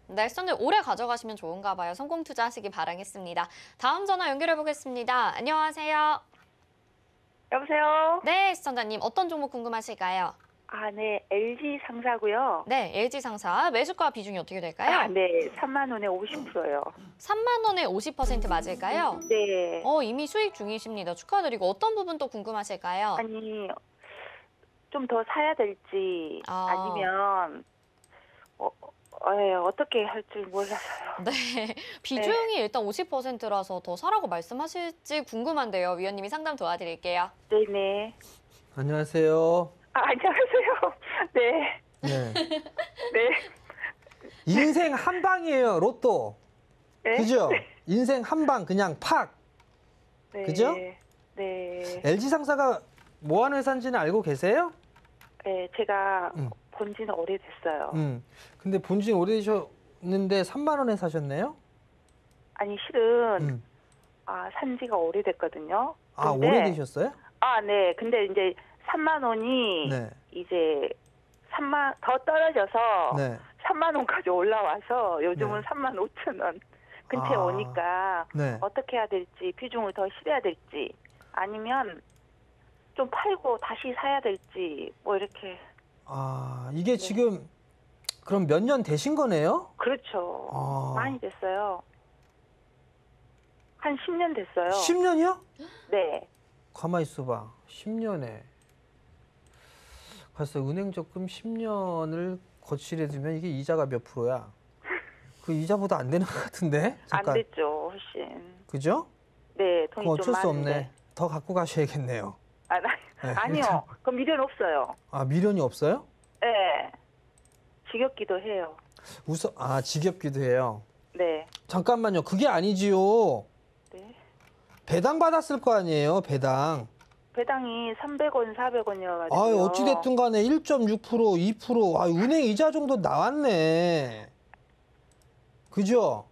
네, 시청자 오래 가져가시면 좋은가 봐요. 성공 투자하시기 바라겠습니다. 다음 전화 연결해 보겠습니다. 안녕하세요. 여보세요? 네, 시청자님 어떤 종목 궁금하실까요? 아, 네. LG 상사고요. 네, LG상사 매수가 비중이 어떻게 될까요? 아, 네. 3만 원에 50%요. 3만 원에 50% 맞을까요? 네. 이미 수익 중이십니다. 축하드리고 어떤 부분 또 궁금하실까요? 아니, 좀 더 사야 될지 아니면 어떻게 할 줄 몰라서요. 네, 비중이 일단 50%라서 더 사라고 말씀하실지 궁금한데요. 위원님이 상담 도와드릴게요. 네네. 안녕하세요. 아, 안녕하세요. 네. 네. 네. 인생 한 방이에요, 로또. 네. 그죠? 인생 한 방 그냥 팍. 네. 그죠? 네. LG상사가 뭐 하는 회사인지는 알고 계세요? 네, 제가 본 지는 오래됐어요. 근데 본지 오래되셨는데 3만 원에 사셨네요? 아니, 실은 산 지가 오래됐거든요. 아, 오래되셨어요? 아, 네. 근데 이제 3만 원이 네. 이제 더 떨어져서 네. 3만 원까지 올라와서 요즘은 네. 3만 5천 원 근처에 아. 오니까 네. 어떻게 해야 될지, 비중을 더 실어야 될지, 아니면 좀 팔고 다시 사야 될지, 뭐 이렇게. 아, 이게 지금 그럼 몇 년 되신 거네요? 그렇죠. 아. 많이 됐어요. 한 10년 됐어요. 10년이요? 네. 가만히 있어봐. 10년에. 글쎄, 은행 적금 10년을 거칠해 두면 이게 이자가 몇 프로야? 그 이자보다 안 되는 것 같은데? 잠깐. 안 됐죠, 훨씬. 그죠? 네, 돈이 그럼 좀 어쩔 수 많은데. 없네. 더 갖고 가셔야겠네요. 아, 네, 아니요. 그럼 미련 없어요. 아, 미련이 없어요? 네. 지겹기도 해요. 우선, 아, 지겹기도 해요. 네. 잠깐만요. 그게 아니지요. 네. 배당 받았을 거 아니에요, 배당. 배당이 300원, 400원이어가지고. 아, 어찌됐든 간에 1.6%, 2%. 아, 은행 이자 정도 나왔네. 그죠?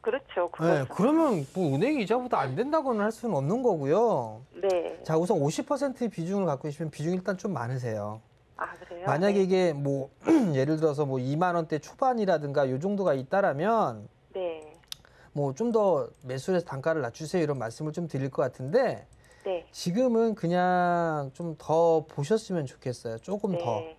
그렇죠. 네, 그것은. 그러면 뭐 은행 이자보다 안 된다고는 할 수는 없는 거고요. 네. 자, 우선 50% 비중을 갖고 계시면 비중이 일단 좀 많으세요. 아, 그래요? 만약에 네. 이게 뭐 예를 들어서 뭐 2만 원대 초반이라든가 요 정도가 있다라면 네. 뭐 좀 더 매수해서 단가를 낮추세요 이런 말씀을 좀 드릴 것 같은데 네. 지금은 그냥 좀 더 보셨으면 좋겠어요. 조금 더. 네.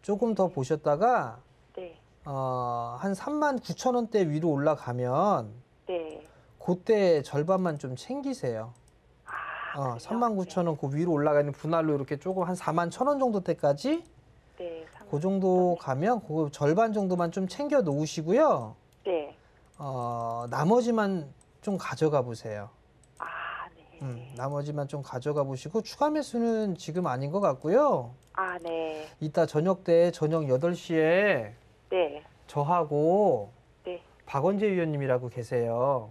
조금 더 보셨다가 네. 한 3만 9천 원대 위로 올라가면 네. 그때 절반만 좀 챙기세요. 아, 그래요? 3만 9천 원 그 위로 올라가는 분할로 이렇게 조금 한 4만 1천 원 정도 때까지 네. 그 정도 가면 그 절반 정도만 좀 챙겨 놓으시고요. 네. 나머지만 좀 가져가 보세요. 아, 네. 나머지만 좀 가져가 보시고 추가 매수는 지금 아닌 것 같고요. 아, 네. 이따 저녁 때 저녁 8시에 네. 저하고 네. 박원재 위원님이라고 계세요.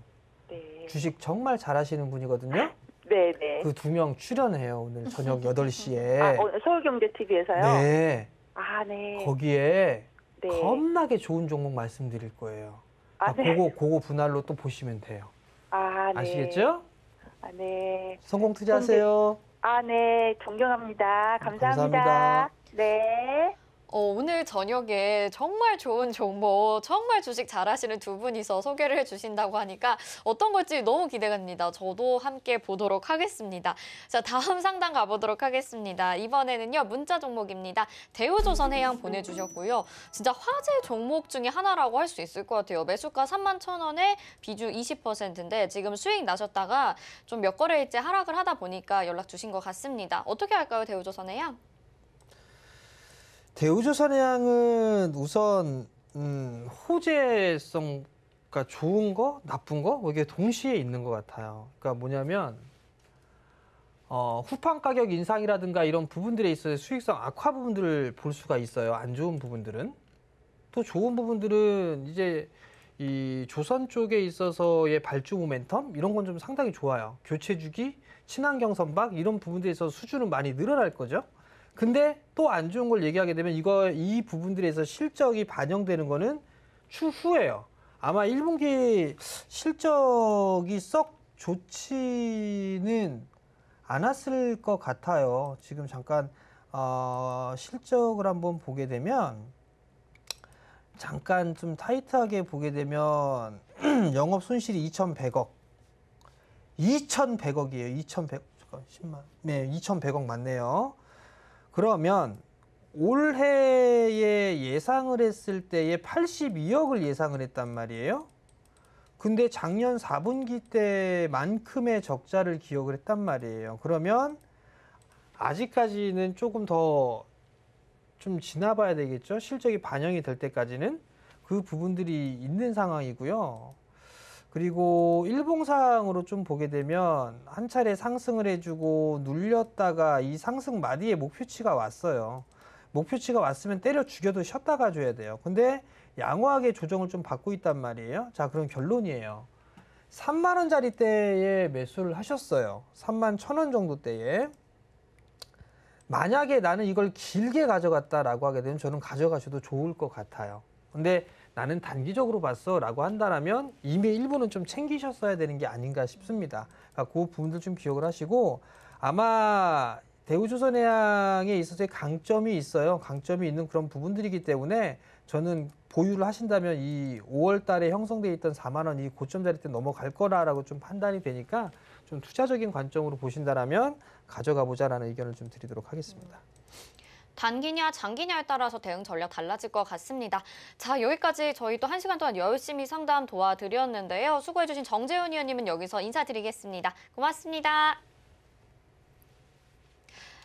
네. 주식 정말 잘하시는 분이거든요. 네, 네. 그 2명 출연해요. 오늘 저녁 8시에. 아, 서울경제TV에서요? 네. 아, 네. 거기에 네. 겁나게 좋은 종목 말씀드릴 거예요. 아, 네. 그거 분할로 또 보시면 돼요. 아, 네. 아시겠죠? 아, 네. 성공 투자하세요. 아, 네. 존경합니다. 감사합니다. 감사합니다. 네. 오늘 저녁에 정말 좋은 정보, 정말 주식 잘하시는 두 분이서 소개를 해주신다고 하니까 어떤 걸지 너무 기대됩니다. 저도 함께 보도록 하겠습니다. 자, 다음 상담 가보도록 하겠습니다. 이번에는요, 문자 종목입니다. 대우조선해양 보내주셨고요. 진짜 화제 종목 중에 하나라고 할 수 있을 것 같아요. 매수가 31,000원에 비중 20%인데 지금 수익 나셨다가 좀 몇 거래일째 하락을 하다 보니까 연락 주신 것 같습니다. 어떻게 할까요, 대우조선해양? 대우조선해양은 우선 호재성가 좋은 거, 나쁜 거 이게 동시에 있는 것 같아요. 그러니까 뭐냐면 후판 가격 인상이라든가 이런 부분들에 있어서 수익성 악화 부분들을 볼 수가 있어요. 안 좋은 부분들은. 또 좋은 부분들은 이제 이 조선 쪽에 있어서의 발주 모멘텀 이런 건 좀 상당히 좋아요. 교체 주기, 친환경 선박 이런 부분들에 있어서 수주는 많이 늘어날 거죠. 근데 또 안 좋은 걸 얘기하게 되면 이 부분들에서 실적이 반영되는 거는 추후예요. 아마 1분기 실적이 썩 좋지는 않았을 것 같아요. 지금 잠깐 실적을 한번 보게 되면 잠깐 좀 타이트하게 보게 되면 영업 손실이 2,100억. 2,100억이에요. 2,100억. 잠깐 10만. 네, 2,100억 맞네요. 그러면 올해에 예상을 했을 때에 82억을 예상을 했단 말이에요. 근데 작년 4분기 때만큼의 적자를 기억을 했단 말이에요. 그러면 아직까지는 조금 더 좀 지나봐야 되겠죠. 실적이 반영이 될 때까지는 그 부분들이 있는 상황이고요. 그리고 일봉상으로 좀 보게 되면 한 차례 상승을 해주고 눌렸다가 이 상승 마디에 목표치가 왔어요. 목표치가 왔으면 때려 죽여도 쉬었다 가줘야 돼요. 근데 양호하게 조정을 좀 받고 있단 말이에요. 자, 그럼 결론이에요. 3만 원짜리 때에 매수를 하셨어요. 3만 1,000원 정도 때에. 만약에 나는 이걸 길게 가져갔다라고 하게 되면 저는 가져가셔도 좋을 것 같아요. 근데 나는 단기적으로 봤어 라고 한다면 이미 일부는 좀 챙기셨어야 되는 게 아닌가 싶습니다. 그러니까 그 부분들 좀 기억을 하시고 아마 대우조선해양에 있어서의 강점이 있어요. 강점이 있는 그런 부분들이기 때문에 저는 보유를 하신다면 이 5월 달에 형성돼 있던 4만 원 이 고점 자리 때 넘어갈 거라고 좀 판단이 되니까 좀 투자적인 관점으로 보신다라면 가져가 보자라는 의견을 좀 드리도록 하겠습니다. 단기냐 장기냐에 따라서 대응 전략 달라질 것 같습니다. 자, 여기까지 저희 또 1시간 동안 열심히 상담 도와드렸는데요. 수고해주신 정재훈 의원님은 여기서 인사드리겠습니다. 고맙습니다.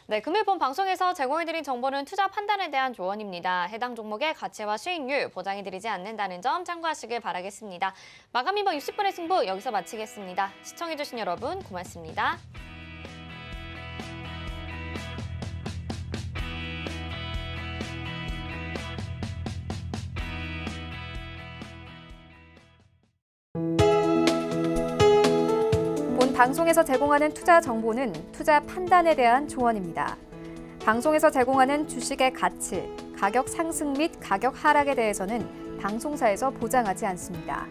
네, 금일본 방송에서 제공해드린 정보는 투자 판단에 대한 조언입니다. 해당 종목의 가치와 수익률 보장해드리지 않는다는 점 참고하시길 바라겠습니다. 마감 인버 60분의 승부 여기서 마치겠습니다. 시청해주신 여러분 고맙습니다. 본 방송에서 제공하는 투자 정보는 투자 판단에 대한 조언입니다. 방송에서 제공하는 주식의 가치, 가격 상승 및 가격 하락에 대해서는 방송사에서 보장하지 않습니다.